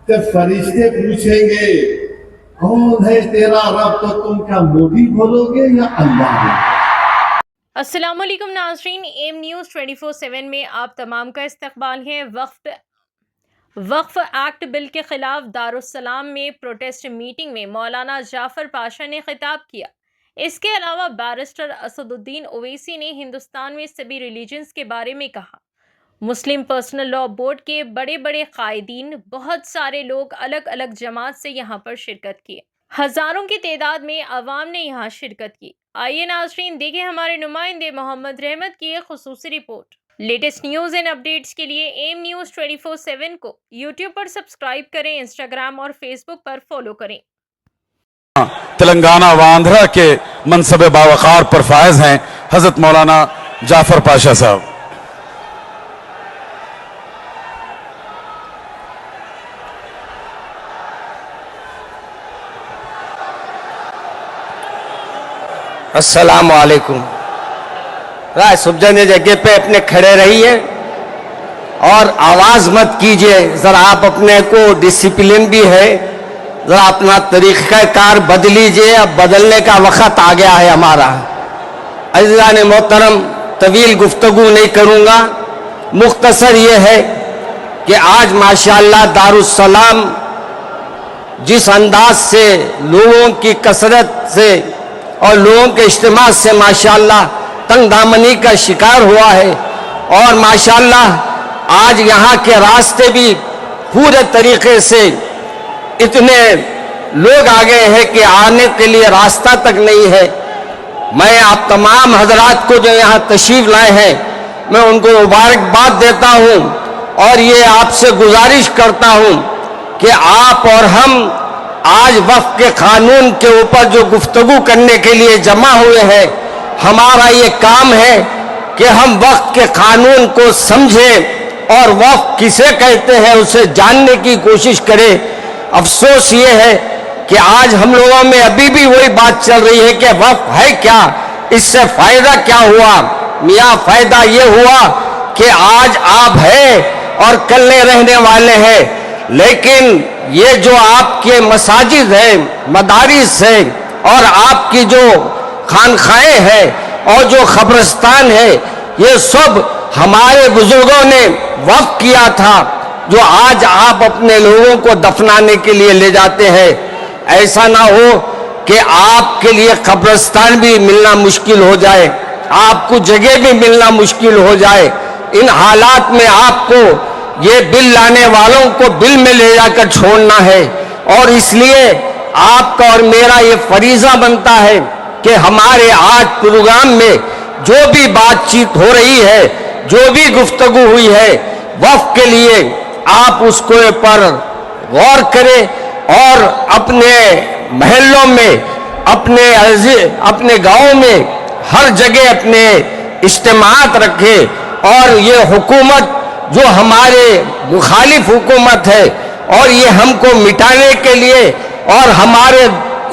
जब फरिश्ते पूछेंगे कौन है तेरा रब, तो तुम क्या मोदी बोलोगे या अल्लाह? अस्सलाम वालेकुम नाज़रीन, एम न्यूज़ 24/7 में आप तमाम का इस्तकबाल है। वक्फ एक्ट बिल के खिलाफ दारुस्सलाम में प्रोटेस्ट मीटिंग में मौलाना जाफर पाशा ने खिताब किया। इसके अलावा बैरिस्टर असदुद्दीन ओवैसी ने हिंदुस्तान में सभी रिलीजन्स के बारे में कहा। मुस्लिम पर्सनल लॉ बोर्ड के बड़े बड़े कायदीन, बहुत सारे लोग अलग अलग जमात से यहाँ पर शिरकत किए। हजारों की तादाद में अवाम ने यहाँ शिरकत की। आइए नाज़रीन, देखें हमारे नुमाइंदे मोहम्मद रहमत की एक खुसूसी report. Latest news and updates के लिए एम न्यूज़ 24/7 को यूट्यूब पर सब्सक्राइब करें, इंस्टाग्राम और फेसबुक पर फॉलो करें। तेलंगाना व आंध्रा के मनसब बावकार पर फायज हैं हजरत मौलाना जाफर पाशा साहब। अस्सलाम वालेकुम। राय सुबजने जगह पे अपने खड़े रहिए और आवाज मत कीजिए। जरा आप अपने को डिसिप्लिन भी है, जरा अपना तरीका कार बदलीजिए। अब बदलने का वक्त आ गया है हमारा। अज़ीज़ान मोहतरम, तवील गुफ्तगू नहीं करूँगा। मुख्तसर ये है कि आज माशाअल्लाह दारुस्सलाम जिस अंदाज से लोगों की कसरत से और लोगों के इज्तिमा से माशाअल्लाह तंग दामनी का शिकार हुआ है, और माशाअल्लाह आज यहाँ के रास्ते भी पूरे तरीके से इतने लोग आ गए हैं कि आने के लिए रास्ता तक नहीं है। मैं आप तमाम हजरात को जो यहाँ तशरीफ लाए हैं, मैं उनको मुबारकबाद देता हूँ और ये आपसे गुजारिश करता हूँ कि आप और हम आज वक्फ के कानून के ऊपर जो गुफ्तगू करने के लिए जमा हुए हैं, हमारा ये काम है कि हम वक्फ के कानून को समझें और वक्फ किसे कहते हैं उसे जानने की कोशिश करें। अफसोस ये है कि आज हम लोगों में अभी भी वही बात चल रही है कि वक्फ है क्या, इससे फायदा क्या हुआ। मियाँ, फायदा ये हुआ कि आज आप हैं और कल नहीं रहने वाले हैं, लेकिन ये जो आपके मसाजिद है, मदारिस है और आपकी जो खानखाएं हैं और जो कब्रिस्तान है, ये सब हमारे बुजुर्गों ने वक्फ किया था, जो आज आप अपने लोगों को दफनाने के लिए ले जाते हैं। ऐसा ना हो कि आपके लिए कब्रिस्तान भी मिलना मुश्किल हो जाए, आपको जगह भी मिलना मुश्किल हो जाए। इन हालात में आपको ये बिल लाने वालों को बिल में ले जाकर छोड़ना है, और इसलिए आपका और मेरा ये फरीजा बनता है कि हमारे आज प्रोग्राम में जो भी बातचीत हो रही है, जो भी गुफ्तगू हुई है वक्फ के लिए, आप उसको पर गौर करें और अपने महलों में, अपने गाँव में हर जगह अपने इज्तिमात रखें। और ये हुकूमत जो हमारे मुखालिफ हुकूमत है, और ये हमको मिटाने के लिए और हमारे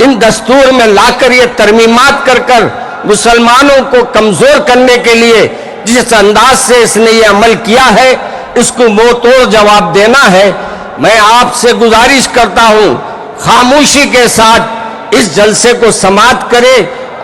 इन दस्तूर में लाकर ये तरमीमात कर कर मुसलमानों को कमज़ोर करने के लिए जिस अंदाज से इसने ये अमल किया है, इसको मुंह तोड़ जवाब देना है। मैं आपसे गुजारिश करता हूँ, खामोशी के साथ इस जलसे को समाप्त करें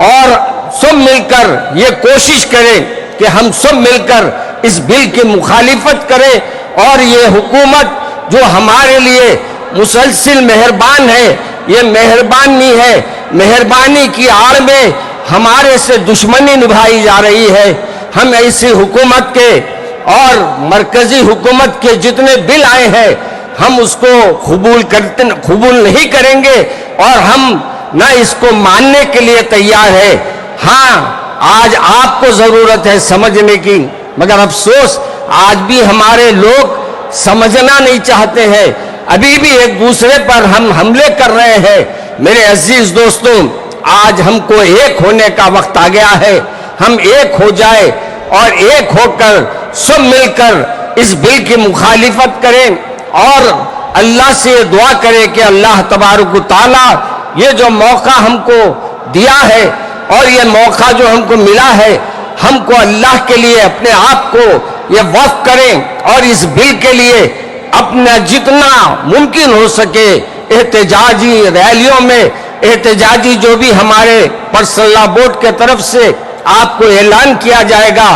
और सब मिलकर ये कोशिश करें कि हम सब मिलकर इस बिल की मुखालिफत करें। और ये हुकूमत जो हमारे लिए मुसलसिल मेहरबान है, ये मेहरबानी है, मेहरबानी की आड़ में हमारे से दुश्मनी निभाई जा रही है। हम ऐसी हुकूमत के और मरकजी हुकूमत के जितने बिल आए हैं, हम उसको कबूल नहीं करेंगे और हम न इसको मानने के लिए तैयार है। हाँ, आज आपको जरूरत है समझने की, मगर अफसोस आज भी हमारे लोग समझना नहीं चाहते हैं। अभी भी एक दूसरे पर हम हमले कर रहे हैं। मेरे अजीज दोस्तों, आज हमको एक होने का वक्त आ गया है। हम एक हो जाए और एक होकर सब मिलकर इस बिल की मुखालिफत करें और अल्लाह से दुआ करें कि अल्लाह तबारक व तआला ये जो मौका हमको दिया है और ये मौका जो हमको मिला है, हमको अल्लाह के लिए अपने आप को ये वक्फ करें और इस बिल के लिए अपना जितना मुमकिन हो सके एहतजाजी रैलियों में, एहतजाजी जो भी हमारे पर्सनल लॉ बोर्ड के तरफ से आपको ऐलान किया जाएगा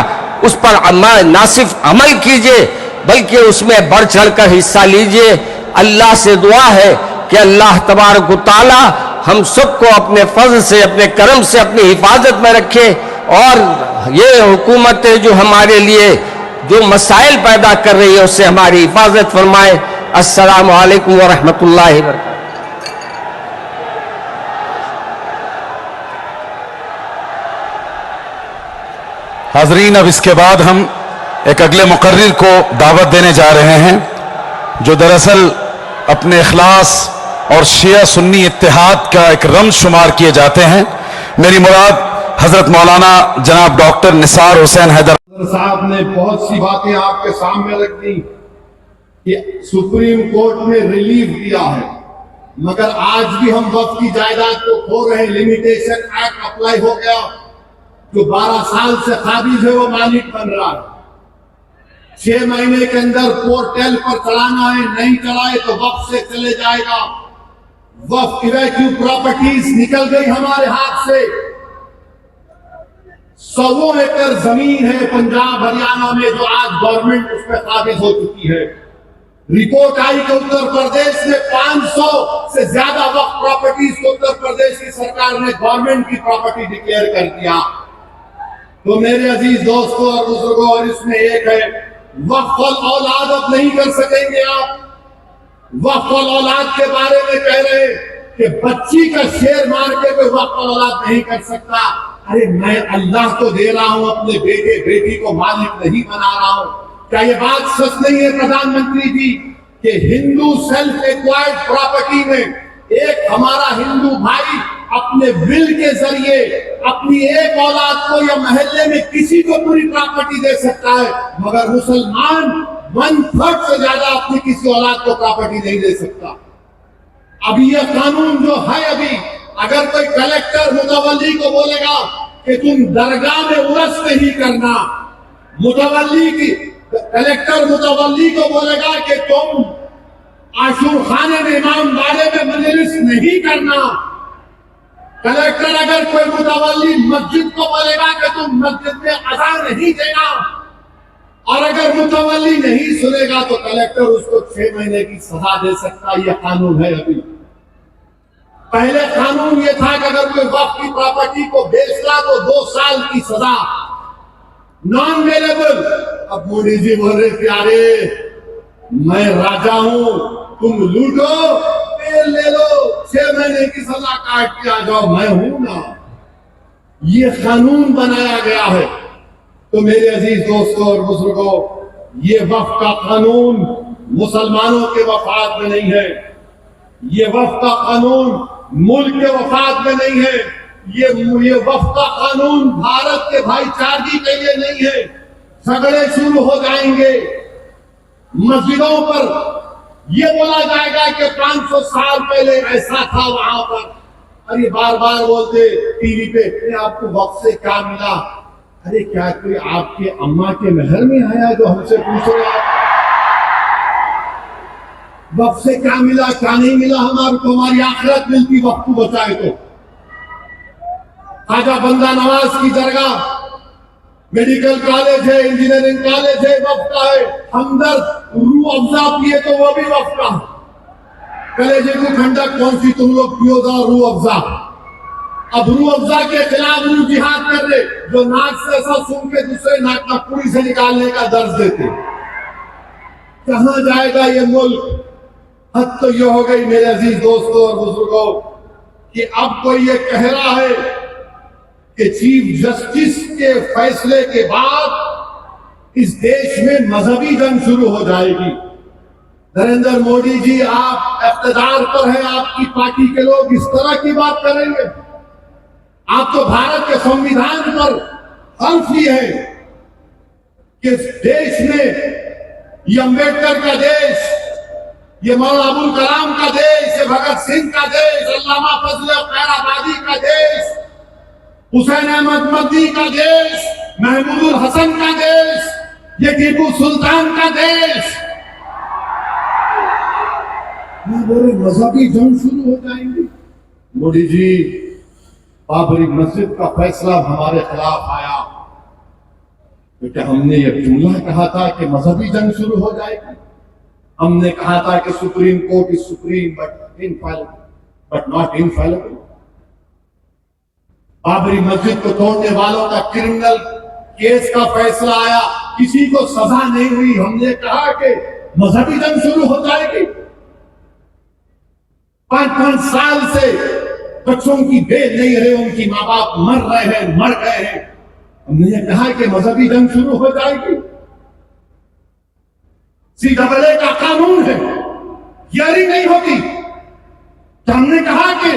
उस पर ना सिर्फ अमल कीजिए बल्कि उसमें बढ़ चढ़कर हिस्सा लीजिए। अल्लाह से दुआ है कि अल्लाह तबारक व तआला हम सबको अपने फजल से, अपने करम से अपनी हिफाजत में रखे और ये हुकूमतें जो हमारे लिए जो मसाइल पैदा कर रही है उससे हमारी हिफाजत फरमाए। अस्सलामु अलैकुम व रहमतुल्लाहि व बरकातहू। हाजरीन, अब इसके बाद हम एक अगले मुकर्रिर को दावत देने जा रहे हैं जो दरअसल अपने इखलास और शिया सुन्नी इत्तेहाद का एक रमज शुमार किए जाते हैं। मेरी मुराद हजरत मौलाना जनाब डॉक्टर निसार हुसैन हैदर साहब ने बहुत सी बातें आपके सामने रख दी कि सुप्रीम कोर्ट ने रिलीफ दिया है, मगर आज भी हम वक्त की जायदाद को खो रहे हैं। लिमिटेशन एक्ट अप्लाई हो गया, जो 12 साल से काबिज है वो मालिक बन रहा है। 6 महीने के अंदर पोर्टल पर चढ़ाना है, नहीं चढ़ाए तो वक्त से चले जाएगा। वक्त इवैक्यू प्रॉपर्टीज निकल गई हमारे हाथ से। 100 एकड़ जमीन है पंजाब हरियाणा में जो आज गवर्नमेंट उस पर काबिज हो चुकी है। रिपोर्ट आई कि उत्तर प्रदेश में 500 से ज्यादा वक्त प्रॉपर्टीज को उत्तर प्रदेश की सरकार ने गवर्नमेंट की प्रॉपर्टी डिक्लेयर कर दिया। तो मेरे अजीज दोस्तों और बुजुर्गों, और इसमें एक है वक्फ औलाद अब नहीं कर सकेंगे आप। वक्फ औलाद के बारे में कह रहे कि बच्ची का शेर मार के कोई वक्फ औलाद नहीं कर सकता। अरे मैं अल्लाह को दे रहा हूं, अपने बेटे बेटी को मालिक नहीं बना रहा हूं। क्या ये बात सच नहीं है प्रधानमंत्री जी कि हिंदू सेल्फ एक्वायर्ड प्रॉपर्टी में एक हमारा हिंदू भाई अपने विल के जरिए अपनी एक औलाद को या मोहल्ले में किसी को पूरी प्रॉपर्टी दे सकता है, मगर मुसलमान 1/3 से ज्यादा अपनी किसी औलाद को प्रॉपर्टी नहीं दे सकता। अभी यह कानून जो है, अभी अगर कोई कलेक्टर मुतवल्ली को बोलेगा कि तुम दरगाह में उर्स नहीं करना, मुतवल्ली की कलेक्टर मुतवल्ली को बोलेगा कि तुम आशूर खाने में इमाम बाड़े में मजलिस नहीं करना, कलेक्टर अगर कोई मुतवल्ली मस्जिद को बोलेगा कि तुम मस्जिद में अज़ान नहीं देना, और अगर मुतवल्ली नहीं सुनेगा तो कलेक्टर उसको 6 महीने की सजा दे सकता है। यह कानून है। अभी पहले कानून यह था कि अगर कोई वक्फ की प्रॉपर्टी को बेचता तो 2 साल की सजा, नॉन वेलेबल। अब मोदी जी बोल रहे प्यारे मैं राजा हूं, तुम लूटो तेल ले लो, 6 महीने की सजा काट के आ जाओ, मैं हूं ना। ये कानून बनाया गया है। तो मेरे अजीज दोस्तों और बुजुर्गों, ये वक्फ का कानून मुसलमानों के वफाद में नहीं है, ये वक्फ का कानून मुल्क के वफाद में नहीं है, ये वक्फ का कानून भारत के भाईचारगी के लिए नहीं है। झगड़े शुरू हो जाएंगे मस्जिदों पर, यह बोला जाएगा कि 500 साल पहले ऐसा था वहां पर। अरे बार बार बोलते टीवी पे आपको वक्फ से क्या मिला। अरे क्या कोई आपके अम्मा के महल में आया जो हमसे पूछो आप वक्फ से क्या मिला क्या नहीं मिला। हमारी आखिरत मिलती वक्फ को बचाए तो। ख्वाजा बंदा नवाज की दरगाह मेडिकल कॉलेज है, इंजीनियरिंग कॉलेज है, वक्फ का है। हमदर्द रूह अफ़ज़ा पिए तो वो भी वक्फ का। कलेजे को ठंडक कौन सी तुम लोग पियोगा रूह अफ़ज़ा। अब रूह अफ़ज़ा के खिलाफ रूह जिहाद कर रहे, जो नाक से ऐसा सुन के दूसरे नाक नकपुरी से निकालने का दर्ज देते। कहां जाएगा ये मुल्क। हद तो ये हो गई मेरे अजीज दोस्तों और बुजुर्गों कि अब कोई ये कह रहा है कि चीफ जस्टिस के फैसले के बाद इस देश में मजहबी जंग शुरू हो जाएगी। नरेंद्र मोदी जी, आप इख्तिदार पर हैं, आपकी पार्टी के लोग इस तरह की बात करेंगे। आप तो भारत के संविधान पर हल्फी है कि देश में ये अम्बेडकर का देश, ये मौलाना अबुल कलाम का देश, ये भगत सिंह का देश, अल्लामा फजल खैराबादी का देश, हुसैन अहमद मदनी का देश, महमूदुल हसन का देश, ये टीपू सुल्तान का देश। ये बोले मजहबी जंग शुरू हो जाएंगी। मोदी जी, बाबरी मस्जिद का फैसला हमारे खिलाफ आया तो क्या हमने ये जुमला कहा था कि मजहबी जंग शुरू हो जाएगी? हमने कहा था कि supreme court is supreme but infallible, but not infallible. Babri Masjid को तोड़ने वालों का क्रिमिनल केस का फैसला आया, किसी को सजा नहीं हुई, हमने कहा कि मजहबी जंग शुरू हो जाएगी। 5-5 साल से बच्चों की बेल नहीं रहे, उनकी माँ बाप मर रहे हैं, मर गए हैं, हमने ये कहा कि मजहबी जंग शुरू हो जाएगी। CAA का कानून है, हियरिंग नहीं होगी, तो हमने कहा कि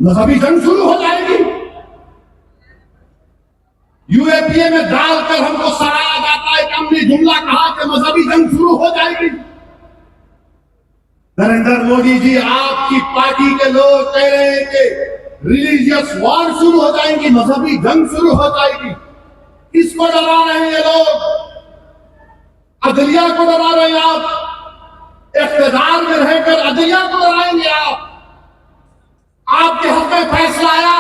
मजहबी जंग शुरू हो जाएगी। UAPA में डालकर हमको सराहा जाता है कि हमने जुमला कहा कि मजहबी जंग शुरू हो जाएगी। नरेंद्र मोदी जी, आपकी पार्टी के लोग कह रहे हैं कि रिलीजियस वॉर शुरू हो जाएंगी, मजहबी जंग शुरू हो जाएगी। किसको डरा रहे हैं ये लोग? अदलिया को डरा रहे हैं आप। इख्तिदार में रहकर अदलिया को डराएंगे आप। आपके हक में फैसला आया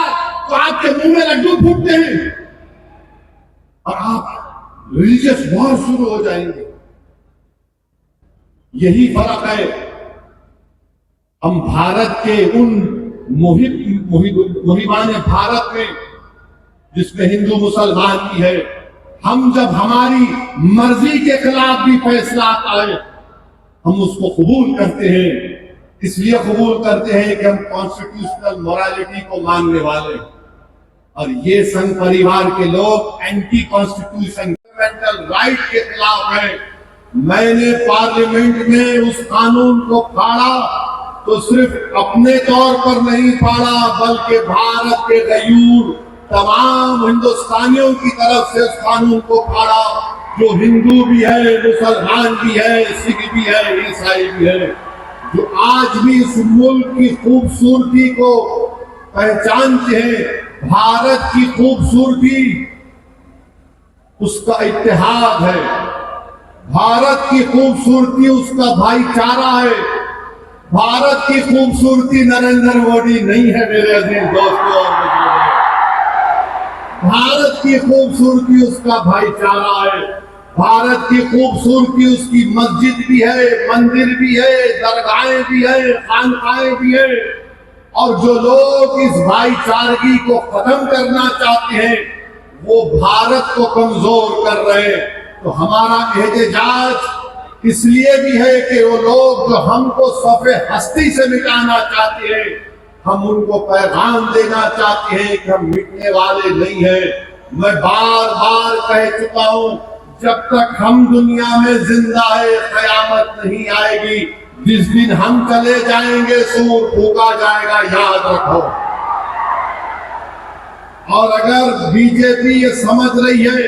तो आपके मुंह में लड्डू फूटते हैं और आप रिलीजियस वॉर शुरू हो जाएंगे। यही फर्क है हम भारत के उन मुहिबान भारत में जिसमें हिंदू मुसलमान की है। हम जब हमारी मर्जी के खिलाफ भी फैसला आता है हम उसको कबूल करते हैं। इसलिए कबूल करते हैं कि हम कॉन्स्टिट्यूशनल मोरालिटी को मानने वाले हैं। और ये संघ परिवार के लोग एंटी कॉन्स्टिट्यूशन राइट के खिलाफ है। मैंने पार्लियामेंट में उस कानून को फाड़ा तो सिर्फ अपने तौर पर नहीं फाड़ा बल्कि भारत के गयूर तमाम हिंदुस्तानियों की तरफ से उस कानून को फाड़ा, जो हिंदू भी है, मुसलमान भी है, सिख भी है, ईसाई भी है, जो आज भी इस मुल्क की खूबसूरती को पहचानते हैं। भारत की खूबसूरती उसका इत्तेहाद है, भारत की खूबसूरती उसका भाईचारा है। भारत की खूबसूरती नरेंद्र मोदी नहीं है मेरे अजीज दोस्तों और बुजुर्गों। भारत की खूबसूरती उसका भाईचारा है। भारत की खूबसूरती उसकी मस्जिद भी है, मंदिर भी है, दरगाहें भी है, खानकाएं भी है। और जो लोग इस भाईचारगी को खत्म करना चाहते हैं वो भारत को कमजोर कर रहे हैं। तो हमारा एहतजाज इसलिए भी है कि वो लोग जो हमको सफ़े हस्ती से मिटाना चाहते हैं, हम उनको पैगाम देना चाहते हैं कि हम मिटने वाले नहीं हैं। मैं बार बार कह चुका हूं, जब तक हम दुनिया में जिंदा है कयामत नहीं आएगी। जिस दिन हम चले जाएंगे सूर फूका जाएगा, याद रखो। और अगर बीजेपी ये समझ रही है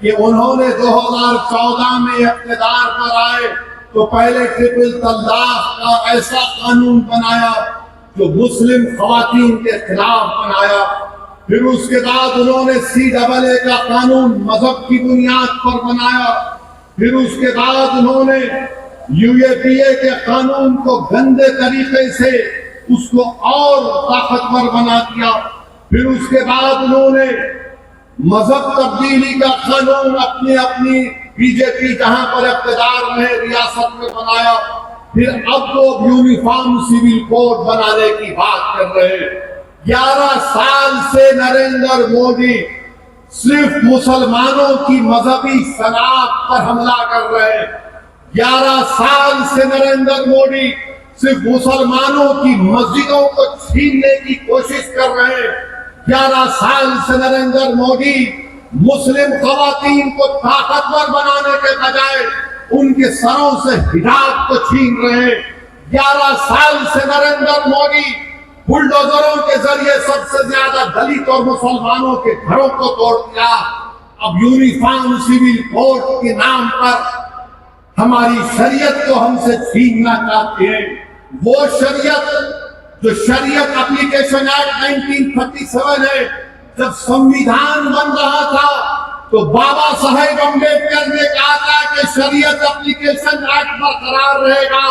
कि उन्होंने 2014 में इख्तिदार पर आए तो पहले ट्रिपल तलाक का ऐसा कानून बनाया जो मुस्लिम खवातीन के खिलाफ बनाया, फिर उसके बाद उन्होंने CAA का कानून मजहब की बुनियाद पर बनाया, फिर उसके बाद उन्होंने UAPA के कानून को गंदे तरीके से उसको और ताकतवर बना दिया, फिर उसके बाद उन्होंने मजहब तब्दीली का कानून अपनी बीजेपी जहां पर इख्तिदार में रियासत में बनाया, फिर अब तो यूनिफॉर्म सिविल कोड बनाने की बात कर रहे हैं। 11 साल से नरेंद्र मोदी सिर्फ मुसलमानों की मजहबी शनाख्त पर हमला कर रहे हैं। 11 साल से नरेंद्र मोदी सिर्फ मुसलमानों की मस्जिदों को छीनने की कोशिश कर रहे हैं। 11 साल से नरेंद्र मोदी मुस्लिम खवातीन को ताकतवर बनाने के बजाय उनके सरों से हिजाब को छीन रहे हैं। 11 साल से नरेंद्र मोदी बुलडोजरों के जरिए सबसे ज्यादा दलित और मुसलमानों के घरों को तोड़ दिया। अब यूनिफॉर्म सिविल कोड के नाम पर हमारी शरीयत को हमसे छीनना चाहते हैं। वो शरीयत जो शरीयत एप्लीकेशन एक्ट 1937 है, जब संविधान बन रहा था तो बाबा साहेब अम्बेडकर ने कहा था कि शरीयत एप्लीकेशन एक्ट बरकरार रहेगा,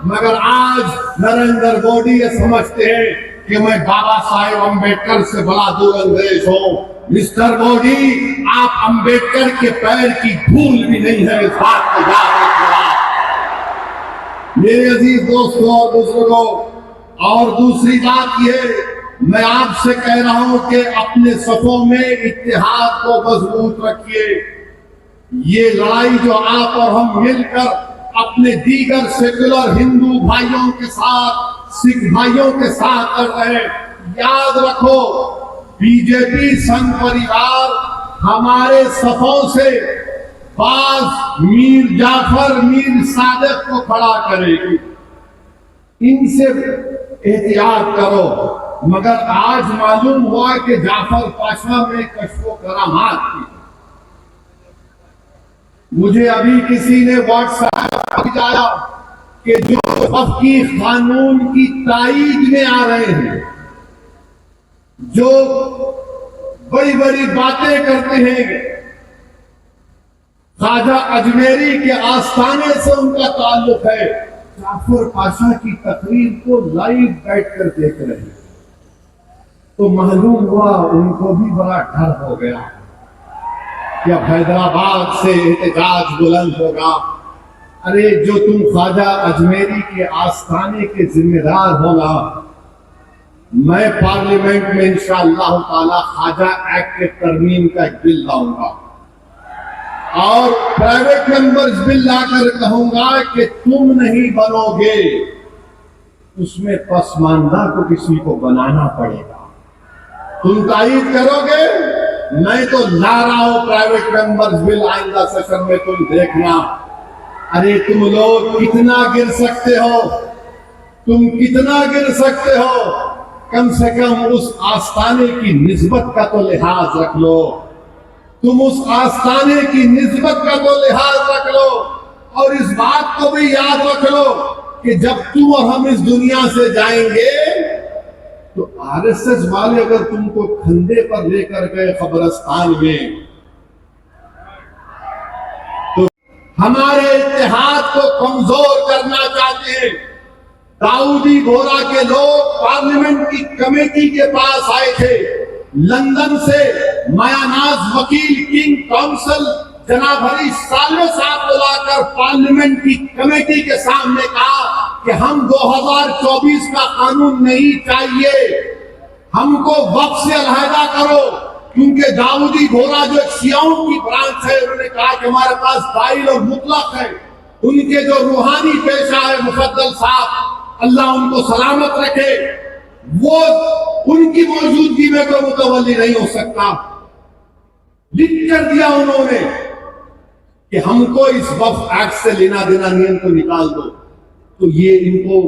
मगर आज नरेंद्र मोदी ये समझते हैं कि मैं बाबा साहेब अम्बेडकर से बड़ा दूरंदेश हूं। मिस्टर मोदी, आप अम्बेडकर के पैर की धूल भी नहीं है, इस बात को याद रखना। मेरे अजीज दोस्तों और बुजुर्गों, और दूसरी बात यह, मैं आपसे कह रहा हूं कि अपने सफों में इत्तेहाद को मजबूत रखिए। ये लड़ाई जो आप और हम मिलकर अपने दीगर सेकुलर हिंदू भाइयों के साथ, सिख भाइयों के साथ कर रहे हैं, याद रखो, बीजेपी संघ परिवार हमारे सफों से बाज मीर जाफर, मीर सादिक को खड़ा करेगी। इनसे एहतियात करो। मगर आज मालूम हुआ कि जाफर पाशा में कश्फो करामात थी। मुझे अभी किसी ने व्हाट्सएप भेजा कि जो वफ़की कानून की ताईद में आ रहे हैं, जो बड़ी बड़ी बातें करते हैं, ख्वाजा अजमेरी के आस्थाने से उनका ताल्लुक है, जाफर पाशा की तकरीर को लाइव बैठकर देख रहे हैं, तो मालूम हुआ उनको भी बड़ा डर हो गया कि अब हैदराबाद से एहतजाज बुलंद होगा। अरे जो तुम ख्वाजा अजमेरी के आस्थाने के जिम्मेदार होगा, मैं पार्लियामेंट में इंशाअल्लाह ताला ख्वाजा एक्ट के तरमीम का एक बिल लाऊंगा और प्राइवेट मेंबर्स बिल लाकर कहूंगा कि तुम नहीं बनोगे, उसमें पसमानदा को किसी को बनाना पड़ेगा। तुम तायीद करोगे, मैं तो ला रहा हूं प्राइवेट मेंबर्स बिल आइंदा सेशन में, तुम देखना। अरे तुम लोग कितना गिर सकते हो, तुम कितना गिर सकते हो, कम से कम उस आस्थाने की निस्बत का तो लिहाज रख लो। तुम उस आस्थाने की निस्बत का तो लिहाज रख लो और इस बात को भी याद रख लो कि जब तुम और हम इस दुनिया से जाएंगे तो आरएसएस वाले अगर तुमको खंडे पर लेकर गए कब्रिस्तान में, तो हमारे इत्तेहाद को कमजोर करना चाहते हैं। दाऊदी बोरा के लोग पार्लियामेंट की कमेटी के पास आए थे, लंदन से मायानाज वकील किंग काउंसिल जनाब हरीश साल्वे साहब बुलाकर पार्लियामेंट की कमेटी के सामने कहा कि हम 2024 का कानून नहीं चाहिए, हमको वक्फ से अलहदा करो, क्योंकि दाऊदी बोरा जो शियाओं की ब्रांच है, उन्होंने कहा कि हमारे पास दाइल और मुतलक है। उनके जो रूहानी पेशा है मुफद्दल साहब, अल्लाह उनको सलामत रखे, वो उनकी मौजूदगी में कोई मुतवल्ली नहीं हो सकता। लिख कर दिया उन्होंने कि हमको इस वक्फ एक्ट से लेना देना नहीं, इनको निकाल दो। तो ये इनको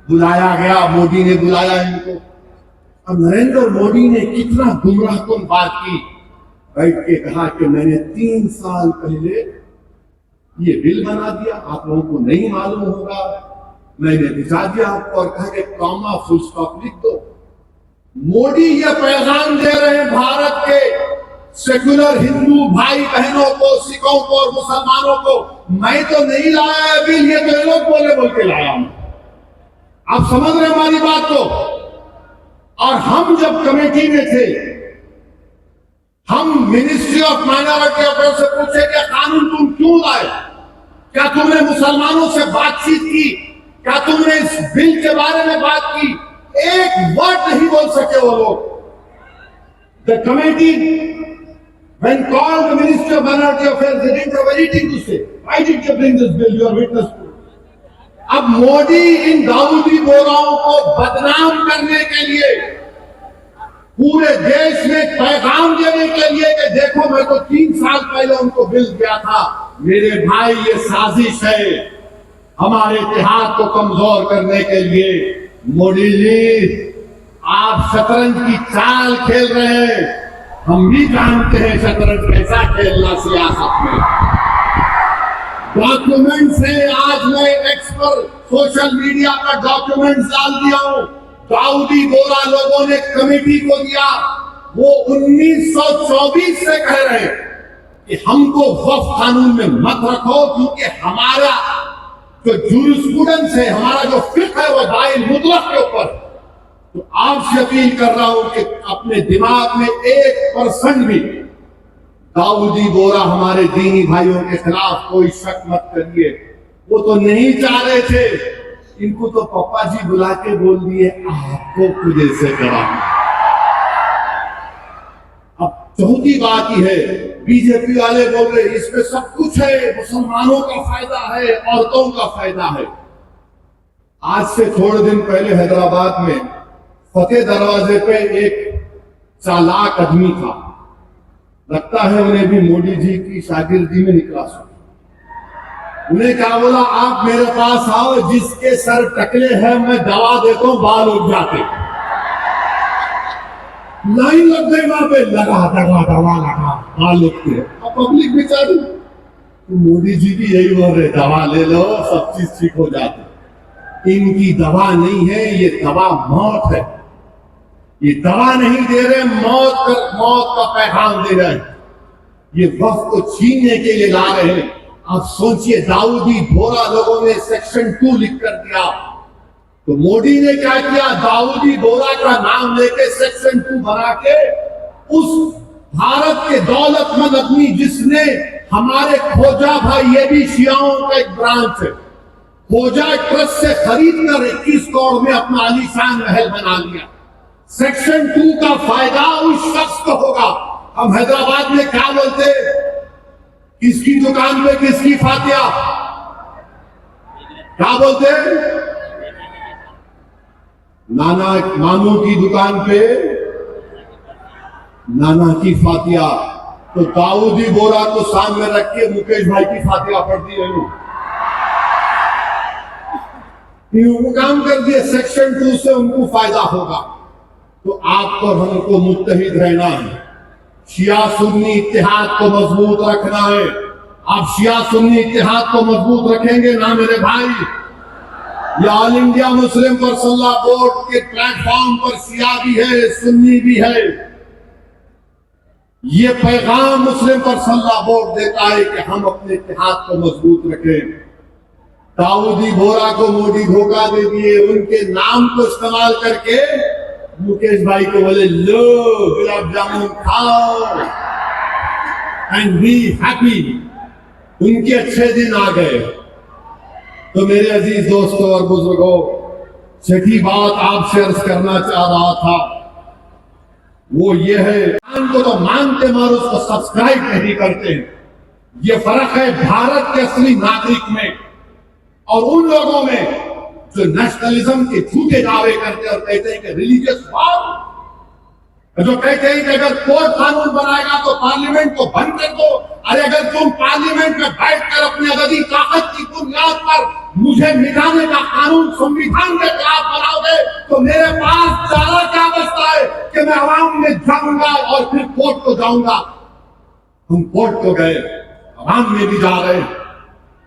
बुलाया गया, मोदी ने बुलाया इनको। अब नरेंद्र मोदी ने कितना गुमराहकुन बात की, बैठ के कहा कि मैंने 3 साल पहले ये बिल बना दिया, आप लोगों को नहीं मालूम होगा, मैंने दिखा दिया आपको और कहा कि कॉमा फुल स्टॉप लिख दो। मोदी ये पैगाम दे रहे हैं भारत के सेकुलर हिंदू भाई बहनों को, सिखों को और मुसलमानों को, मैं तो नहीं लाया है बिल, ये तो ये लोग बोल के लाया हूं। आप समझ रहे हमारी बात को। और हम जब कमेटी में थे, हम मिनिस्ट्री ऑफ माइनॉरिटी अफेयर्स से पूछे कि कानून तुम क्यों लाए, क्या तुमने मुसलमानों से बातचीत की, क्या तुमने इस बिल के बारे में बात की? एक वर्ड नहीं बोल सके वो लोग। The committee when called the Ministry of Minority Affairs, they didn't have anything to say. Why did you bring this bill? You are witness to it. अब मोदी इन दाऊदी बोराओं को बदनाम करने के लिए, पूरे देश में पैगाम देने के लिए कि देखो मैं तो 3 साल पहले उनको बिल दिया था। मेरे भाई, ये साजिश है हमारे इतिहाद को कमजोर करने के लिए। मोदी जी, आप शतरंज की चाल खेल रहे हैं, हम भी जानते हैं शतरंज कैसा खेलना सियासत में। डॉक्यूमेंट्स है, आज मैं एक्स पर सोशल मीडिया पर डॉक्यूमेंट्स डाल दिया हूं। दाऊदी बोरा लोगों ने कमेटी को दिया, वो 1924 से कह रहे हैं कि हमको वक्फ कानून में मत रखो, क्योंकि हमारा जो जूरिस्प्रूडेंस है, हमारा जो फिक्र है वो दाइल मुतलक के ऊपर। तो आपसे अपील कर रहा हूं कि अपने दिमाग में 1% भी दाऊदी बोरा हमारे दीनी भाइयों के खिलाफ कोई शक मत करिए। वो तो नहीं चाह रहे थे, इनको तो पप्पा जी बुला के बोल दिए आपको खुद से करा। अब चौथी बात ही है, बीजेपी वाले बोल रहे इसमें सब कुछ है, मुसलमानों का फायदा है, औरतों का फायदा है। आज से थोड़े दिन पहले हैदराबाद में फतेह दरवाजे पे एक चालाक आदमी था, लगता है उन्हें भी मोदी जी की शागिर्दी में निकला। उन्हें क्या बोला, आप मेरे पास आओ, जिसके सर टकले हैं मैं दवा देता हूं, बाल उग जाते। लाइन लग गई वहां पे, लगा दवा दवा लगा, बाल उगते। अब पब्लिक बेचारी, तो मोदी जी भी यही बोल रहे, दवा ले लो सब चीज ठीक हो जाती। इनकी दवा नहीं है, ये दवा मौत है। ये दवा नहीं दे रहे, मौत का पैगाम दे रहे हैं। ये वक्त को छीनने के लिए ला रहे हैं। आप सोचिए, दाऊदी बोरा लोगों ने सेक्शन 2 लिख कर दिया, तो मोदी ने क्या किया, दाऊदी बोरा का नाम लेके सेक्शन 2 बना के उस भारत के दौलतमंद आदमी जिसने हमारे खोजा भाई, ये भी शियाओं का एक ब्रांच है, खोजा ट्रस्ट से खरीद कर 21 करोड़ में अपना आलीशान महल बना लिया। सेक्शन 2 का फायदा उस शख्स को होगा। हम हैदराबाद में क्या बोलते, किसकी दुकान पे किसकी फातिया, क्या बोलते, नाना मामू की दुकान पे नाना की फातिया। तो दाऊदी बोरा को सामने रख के मुकेश भाई की फातिया पढ़ दी है, वो काम कर दिए। सेक्शन 2 से उनको फायदा होगा। तो आपको हमको मुत्तहिद रहना है, शिया सुन्नी इत्तेहाद को मजबूत रखना है। आप शिया सुन्नी इत्तेहाद को मजबूत रखेंगे ना मेरे भाई, ये all India Muslim personal board के प्लेटफॉर्म पर शिया भी है, सुन्नी भी है। ये पैगाम मुस्लिम पर्सनल बोर्ड देता है कि हम अपने इत्तेहाद को मजबूत रखें। दाऊदी बोरा को मोदी धोखा दे दिए, उनके नाम को इस्तेमाल करके मुकेश भाई को बोले लो गुलाब जामुन खाओ एंड बी हैप्पी। उनके अच्छे दिन आ गए। तो मेरे अजीज दोस्तों और बुजुर्गों, छठी बात आपसे अर्ज करना चाह रहा था वो ये है, को तो मानते मगर उसको सब्सक्राइब नहीं करते। ये फर्क है भारत के असली नागरिक में और उन लोगों में जो नेशनलिज्म के झूठे दावे करते और कहते हैं कि रिलीजियस वॉर, जो कहते हैं कि अगर कोर्ट कानून बनाएगा तो पार्लियामेंट को बंद कर दो। अरे अगर तुम पार्लियामेंट में बैठकर अपनी अददी ताकत की बुनियाद पर मुझे मिटाने का कानून संविधान के खिलाफ बनाओगे तो मेरे पास चारा क्या बचता है कि मैं आवाम में जाऊंगा और फिर कोर्ट को जाऊंगा। हम कोर्ट को गए, आवाम में भी जा रहे हैं,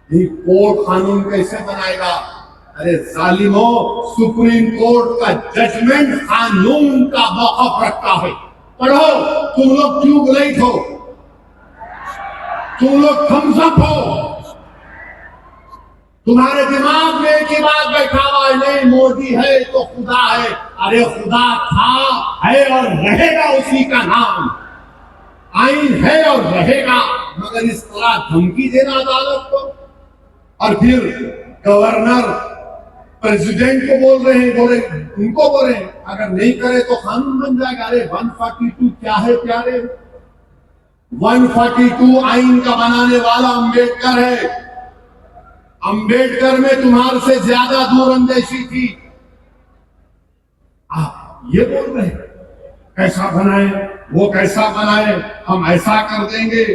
ये कोर्ट कानून कैसे बनाएगा? अरे जालिमों, सुप्रीम कोर्ट का जजमेंट कानून का मौक़िफ़ रखता है। पढ़ो, तुम लोग ट्यूबलाइट हो, तुम लोग थम्स अप हो, तुम्हारे दिमाग में एक ही बात बैठा हुआ है, नहीं मोदी है तो खुदा है। अरे खुदा था, है और रहेगा उसी का नाम, आइन है और रहेगा। मगर इस तरह धमकी देना अदालत को, और फिर गवर्नर प्रेसिडेंट को बोल रहे हैं, उनको बोल रहे हैं अगर नहीं करे तो कानून बन जाएगा। अरे 142 क्या है प्यारे? 142 आइन का बनाने वाला अंबेडकर है। अंबेडकर में तुम्हारे से ज्यादा दूर अंदेशी थी। आप ये बोल रहे हैं कैसा बनाए, वो कैसा बनाए, हम ऐसा कर देंगे।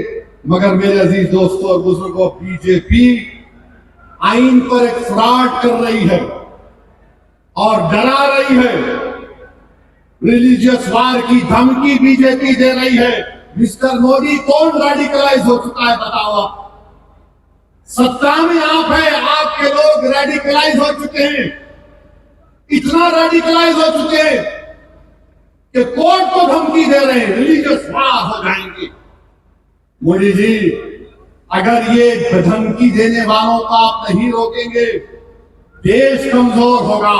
मगर मेरे अजीज दोस्तों और बुजुर्गों, बीजेपी आइन पर एक फ्रॉड कर रही है और डरा रही है। रिलीजियस वार की धमकी बीजेपी दे रही है। मिस्टर मोदी, कौन रेडिकलाइज हो चुका है बताओ आप? सत्ता में आप हैं, आपके लोग रेडिकलाइज हो चुके हैं, इतना रेडिकलाइज हो चुके हैं कि कोर्ट को धमकी दे रहे हैं, रिलीजियस वार हो जाएंगे। मोदी जी, अगर ये धमकी देने वालों को आप नहीं रोकेंगे, देश कमजोर होगा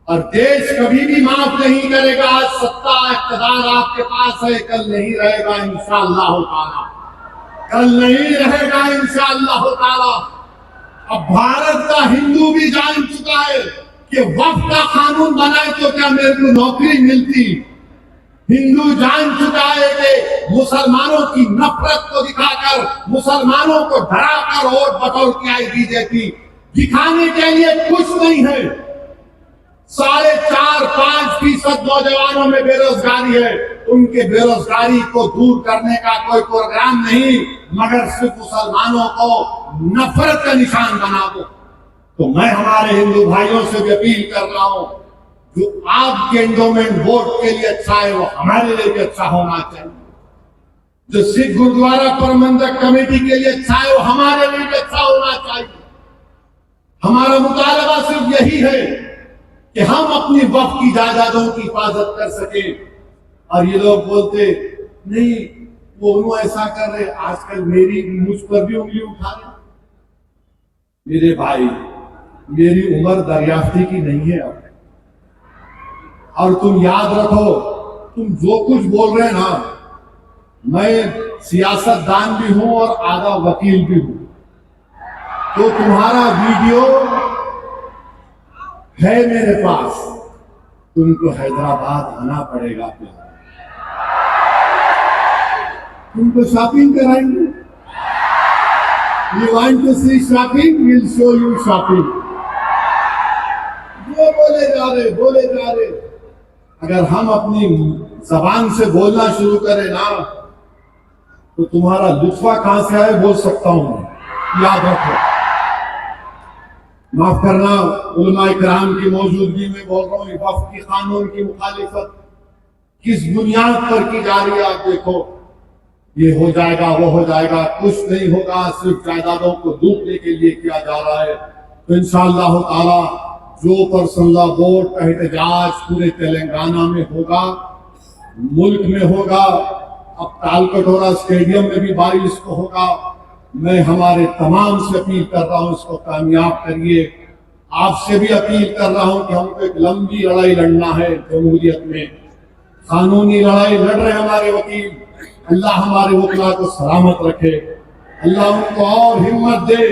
और देश कभी भी माफ नहीं करेगा। आज सत्ता इक़्तिदार आपके पास है, कल नहीं रहेगा इंशाअल्लाह ताला, कल नहीं रहेगा इंशाअल्लाह ताला। अब भारत का हिंदू भी जान चुका है कि वक्फ का कानून बनाए तो क्या मेरे को नौकरी मिलती। हिंदू जान चुका है कि मुसलमानों की नफरत को दिखाकर, मुसलमानों को डराकर वोट बटोर के आई बीजेपी, दिखाने के लिए कुछ नहीं है। 4.5-5% नौजवानों में बेरोजगारी है, उनके बेरोजगारी को दूर करने का कोई प्रोग्राम नहीं, मगर सिर्फ मुसलमानों को नफरत का निशान बना दो। तो मैं हमारे हिंदू भाइयों से भी अपील कर रहा हूं, जो आपके एंडोमेंट वोट के लिए अच्छा है वो हमारे लिए भी अच्छा होना चाहिए। जो सिख गुरुद्वारा प्रबंधक कमेटी के लिए अच्छा है वो हमारे लिए भी अच्छा होना चाहिए। हमारा मुतालबा सिर्फ यही है कि हम अपनी वक्फ की जायदादों की हिफाजत कर सके। और ये लोग बोलते नहीं वो ऐसा कर रहे, आजकल मुझ पर भी उंगली उठा रहे। मेरे भाई, मेरी उम्र दरियाफ्ती की नहीं है अब, और तुम याद रखो, तुम जो कुछ बोल रहे हैं ना, मैं सियासतदान भी हूं और आधा वकील भी हूं। तो तुम्हारा वीडियो है मेरे पास, तुमको हैदराबाद आना पड़ेगा, तुमको शॉपिंग कराएंगे। You want to see shopping, will show you shopping. जो बोले जा रहे। अगर हम अपनी जबान से बोलना शुरू करें ना, तो तुम्हारा लुत्फा कहां से आए बोल सकता हूं मैं, याद रखो। माफ करना, उलमा इकराम की मौजूदगी में बोल रहा हूं, वक्फ की कानून की मुखालिफत किस बुनियाद पर की जा रही है आप देखो। ये हो जाएगा, वो हो जाएगा, कुछ नहीं होगा, सिर्फ जायदादों को लूटने के लिए किया जा रहा है। तो इंशाअल्लाह ताला जो पर्सनल वोट का एहतजाज पूरे तेलंगाना में होगा, मुल्क में होगा, अब तालकटोरा स्टेडियम में भी 22 को होगा। मैं हमारे तमाम से अपील कर रहा हूं, इसको कामयाब करिए। आपसे भी अपील कर रहा हूं कि हमको एक लंबी लड़ाई लड़ना है जमहूरियत में, कानूनी लड़ाई लड़ रहे हमारे वकील। अल्लाह हमारे वकीला को सलामत रखे, अल्लाह उनको और हिम्मत दे,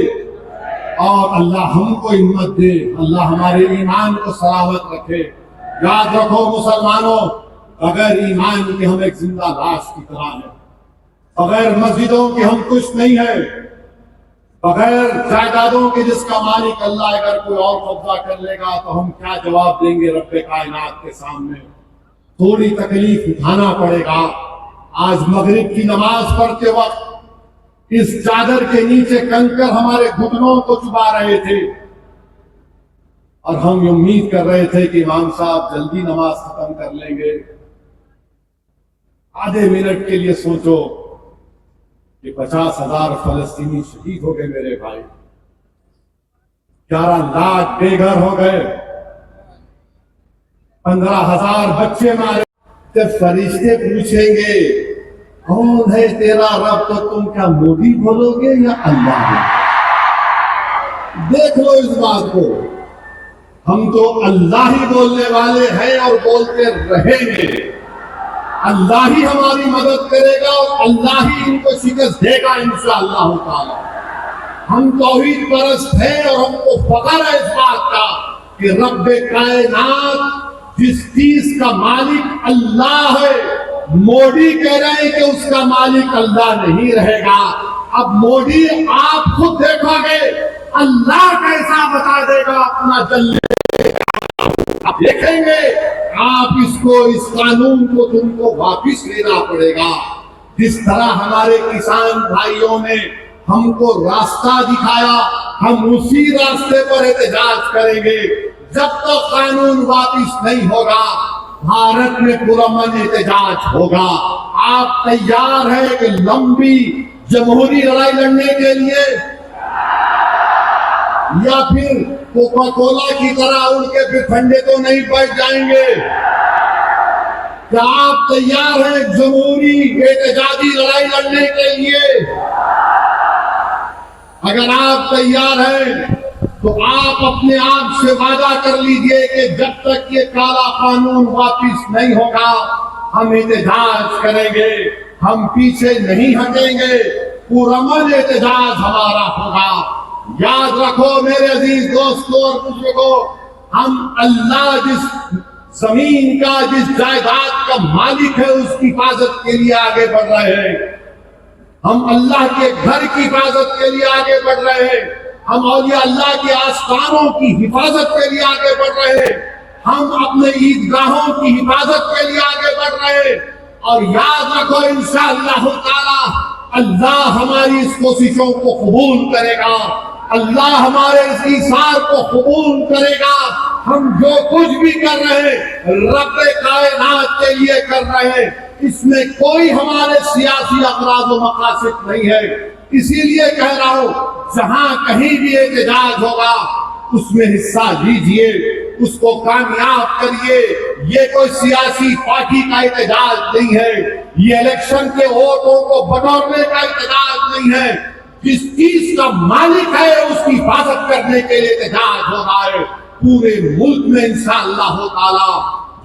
और अल्लाह हमको हिम्मत दे, अल्लाह हमारे ईमान को सलामत रखे। याद रखो मुसलमानों, बगैर ईमान के हम एक जिंदा लाश की तरह हैं, बगैर मस्जिदों के हम कुछ नहीं है, बगैर जायदादों के जिसका मालिक अल्लाह, अगर कोई और कब्जा कर लेगा तो हम क्या जवाब देंगे रब्बे कायनात के सामने। थोड़ी तकलीफ उठाना पड़ेगा। आज मगरिब की नमाज पढ़ते वक्त इस चादर के नीचे कंकर हमारे घुटनों को चुबा रहे थे, और हम उम्मीद कर रहे थे कि इमाम साहब जल्दी नमाज खत्म कर लेंगे। आधे मिनट के लिए सोचो कि 50,000 फलस्तीनी शहीद हो गए मेरे भाई, 11 लाख बेघर हो गए, 15,000 बच्चे मारे। जब फरिश्ते पूछेंगे कौन है तेरा रब, तो तुम क्या मोदी बोलोगे या अल्लाह? देख लो इस बात को, हम तो अल्लाह ही बोलने वाले हैं और बोलते रहेंगे। अल्लाह ही हमारी मदद करेगा और अल्लाह ही इनको शिकस्त देगा इंशाअल्लाह ताला। हम तौहीद परस्त हैं और हमको फख्र है इस बात का कि रब्बे कायनात, जिस चीज का मालिक अल्लाह है, मोदी कह रहे हैं कि उसका मालिक अल्लाह नहीं रहेगा। अब मोदी आप खुद देखोगे अल्लाह कैसा बता देगा अपना जल्दी, आप देखेंगे। आप इसको, इस कानून को तुमको वापिस लेना पड़ेगा। जिस तरह हमारे किसान भाइयों ने हमको रास्ता दिखाया, हम उसी रास्ते पर एहतजाज करेंगे। जब तक कानून वापिस नहीं होगा, भारत में पुरअमन एहतजाज होगा। आप तैयार हैं कि लंबी जमहूरी लड़ाई लड़ने के लिए, या फिर कोका कोला की तरह उनके फिर ठंडे तो नहीं बैठ जाएंगे? क्या आप तैयार हैं जमहूरी एहतजाजी लड़ाई लड़ने के लिए? अगर आप तैयार हैं तो आप अपने आप से वादा कर लीजिए कि जब तक ये काला कानून वापिस नहीं होगा हम एहतजाज करेंगे, हम पीछे नहीं हटेंगे, पुरअमन एहतजाज हमारा होगा। याद रखो मेरे अजीज दोस्तों और बुजुर्गों, हम अल्लाह जिस जमीन का, जिस जायदाद का मालिक है उसकी हिफाजत के लिए आगे बढ़ रहे हैं। हम अल्लाह के घर की हिफाजत के लिए आगे बढ़ रहे हैं। हम औलिया अल्लाह के आस्थानों की हिफाजत के लिए आगे बढ़ रहे हैं। हम अपने ईदगाहों की हिफाजत के लिए आगे बढ़ रहे हैं। और याद रखो इंशाअल्लाह ताला अल्लाह हमारी इस कोशिशों को कबूल करेगा, अल्लाह हमारे इस ईसार को कबूल करेगा। हम जो कुछ भी कर रहे हैं रब्बे कायनात के लिए कर रहे हैं, इसमें कोई हमारे सियासी अगराज व मकासद नहीं है। इसीलिए कह रहा हूं जहां कहीं भी एहतजाज होगा उसमें हिस्सा लीजिए, उसको कामयाब करिए। ये कोई सियासी पार्टी का एहतजाज नहीं है, ये इलेक्शन के वोटों को बटोरने का एहतजाज नहीं है। जिस चीज का मालिक है उसकी हिफाजत करने के लिए एहतजाज हो रहा है। पूरे मुल्क में इंशाअल्लाह ताला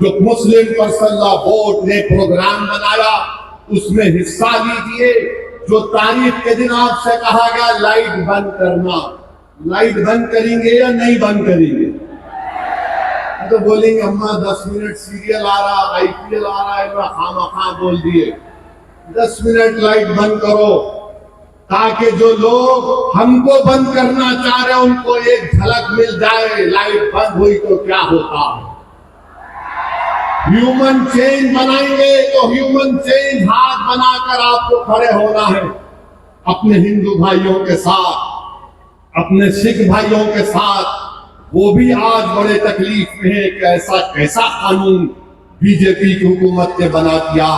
जो मुस्लिम पर्सनल लॉ बोर्ड ने प्रोग्राम बनाया उसमें हिस्सा लीजिए। जो तारीख के दिन आपसे कहा गया लाइट बंद करना, लाइट बंद करेंगे या नहीं बंद करेंगे? तो बोलेंगे अम्मा 10 मिनट सीरियल आ रहा, आईपीएल आ रहा है, खामा बोल दिए। 10 मिनट लाइट बंद करो ताकि जो लोग हमको बंद करना चाह रहे हैं उनको एक झलक मिल जाए लाइट बंद हुई तो क्या होता है। ह्यूमन चेंज बनाएंगे तो ह्यूमन चेंज हाथ बनाकर आपको खड़े होना है अपने हिंदू भाइयों के साथ, अपने सिख भाइयों के साथ। वो भी आज बड़े तकलीफ में है कि ऐसा कैसा कानून बीजेपी की हुकूमत ने बना दिया।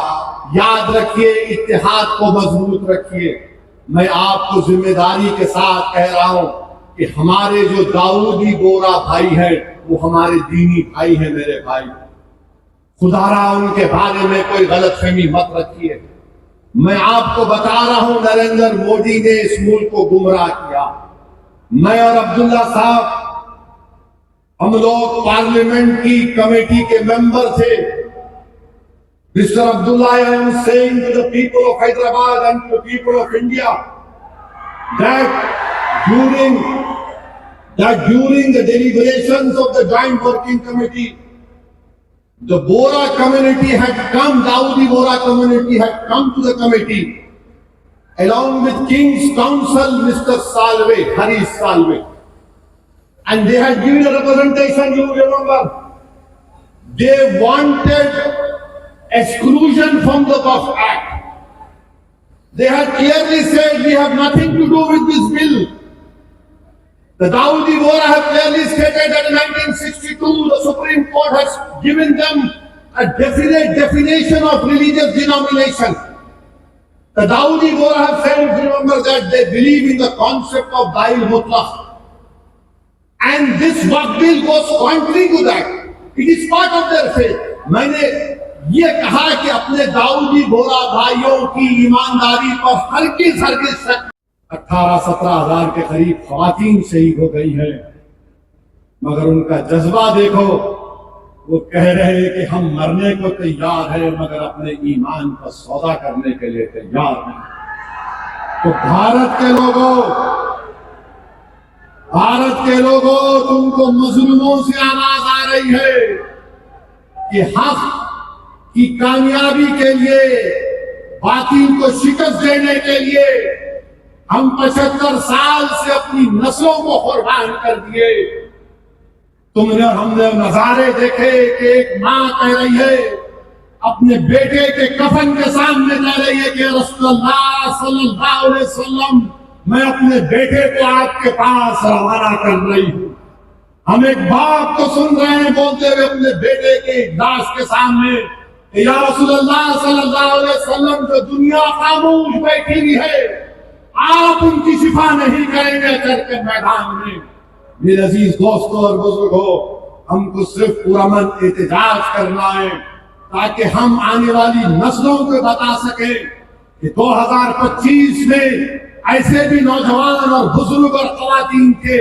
याद रखिए, इत्तेहाद को मजबूत रखिए। मैं आपको जिम्मेदारी के साथ कह रहा हूं कि हमारे जो दाऊदी बोरा भाई है वो हमारे दीनी भाई है। मेरे भाई, खुदारा उनके बारे में कोई गलतफहमी मत रखिए। मैं आपको बता रहा हूं नरेंद्र मोदी ने इस मुल्क को गुमराह किया। मैं और अब्दुल्ला साहब हम लोग पार्लियामेंट की कमेटी के मेंबर थे। Mr. Abdullah, I am saying to the people of Hyderabad and to the people of India that during the deliberations of the Joint Working Committee, the Bora community had come, Dawoodi Bora community had come to the committee along with King's Counsel, Mr. Salve, Harish Salve, and they had given a representation. You remember, they wanted exclusion from the Waqf Act. They had clearly said we have nothing to do with this bill. The Dawoodi Bohra have clearly stated that in 1962 the Supreme Court has given them a definite definition of religious denomination. The Dawoodi Bohra have said, remember, that they believe in the concept of Da'il Mutlaq. And this Waqf bill goes contrary to that. It is part of their faith. मैंने ये कहा कि अपने दाऊदी बोरा भाइयों की ईमानदारी पर हरगिज़ शक। 18-17 हजार के करीब ख्वातीन शहीद हो गई है, मगर उनका जज्बा देखो। वो कह रहे हैं कि हम मरने को तैयार हैं मगर अपने ईमान का सौदा करने के लिए तैयार नहीं। तो भारत के लोगों तुमको मजलूमों से आवाज आ रही है कि हक की कामयाबी के लिए, बातिल को शिकस्त देने के लिए हम 75 साल से अपनी नस्लों को कुर्बान कर दिए। तुमने और हमने नजारे देखे कि एक माँ कह रही है अपने बेटे के कफन के सामने कह रही है कि रसूलुल्लाह सल्लल्लाहु अलैहि वसल्लम, मैं अपने बेटे को आपके पास रवाना कर रही हूँ। हम एक बाप को सुन रहे हैं बोलते हुए अपने बेटे के लाश के सामने, या रसूलुल्लाह सल्लल्लाहु अलैहि वसल्लम, जो दुनिया खामोश बैठी हुई है आप उनकी शिफा नहीं करेंगे करके मैदान में। मेरे अजीज दोस्तों और बुजुर्गों, हमको सिर्फ पुरअमन एहतजाज करना है ताकि हम आने वाली नस्लों को बता सके कि 2025 में ऐसे भी नौजवान और बुजुर्ग और खवातीन थे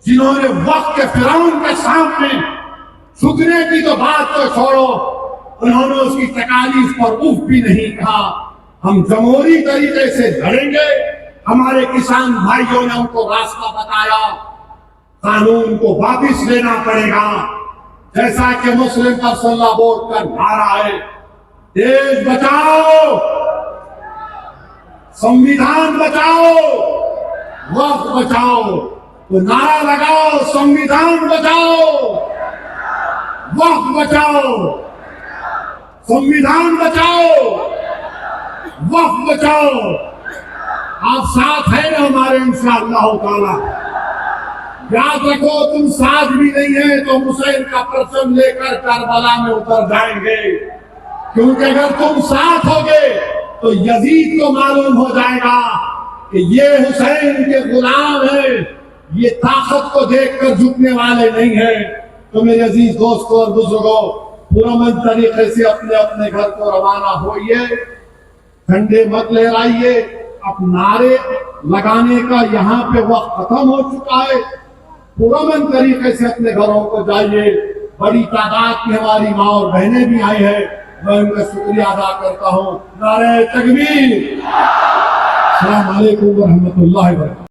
जिन्होंने वक्त के फिरौन के सामने झुकने की तो बात तो छोड़ो, उन्होंने उसकी तकालीफ पर उफ भी नहीं कहा। हम जमहूरी तरीके से लड़ेंगे। हमारे किसान भाइयों ने उनको रास्ता बताया, कानून को वापिस लेना पड़ेगा, जैसा कि मुस्लिम पर्सनल बोर्ड का नारा है, देश बचाओ, संविधान बचाओ, वक्त बचाओ। तो नारा लगाओ, संविधान बचाओ, वक्त बचाओ, संविधान बचाओ, वक्त बचाओ। आप साथ हैं ना हमारे इंशाअल्लाह ताला। याद रखो, तुम साथ भी नहीं है तो हुसैन का परचम लेकर करबला में उतर जाएंगे, क्योंकि अगर तुम साथ होगे तो यजीद को मालूम हो जाएगा कि ये हुसैन के गुलाम है, ये ताकत को देखकर झुकने वाले नहीं है। तो मेरे अजीज दोस्तों और बुजुर्गों, पुरअमन तरीके से अपने अपने घर को रवाना होइए, झंडे मत लहराइए। अब नारे लगाने का यहाँ पे वक्त खत्म हो चुका है। पुरअमन तरीके से अपने घरों को जाइए। बड़ी तादाद में हमारी माँ और बहनें भी आई है, मैं उनका शुक्रिया अदा करता हूँ। नारे तकबीर, अस्सलाम वालेकुम व रहमतुल्लाहि व बरकातहू।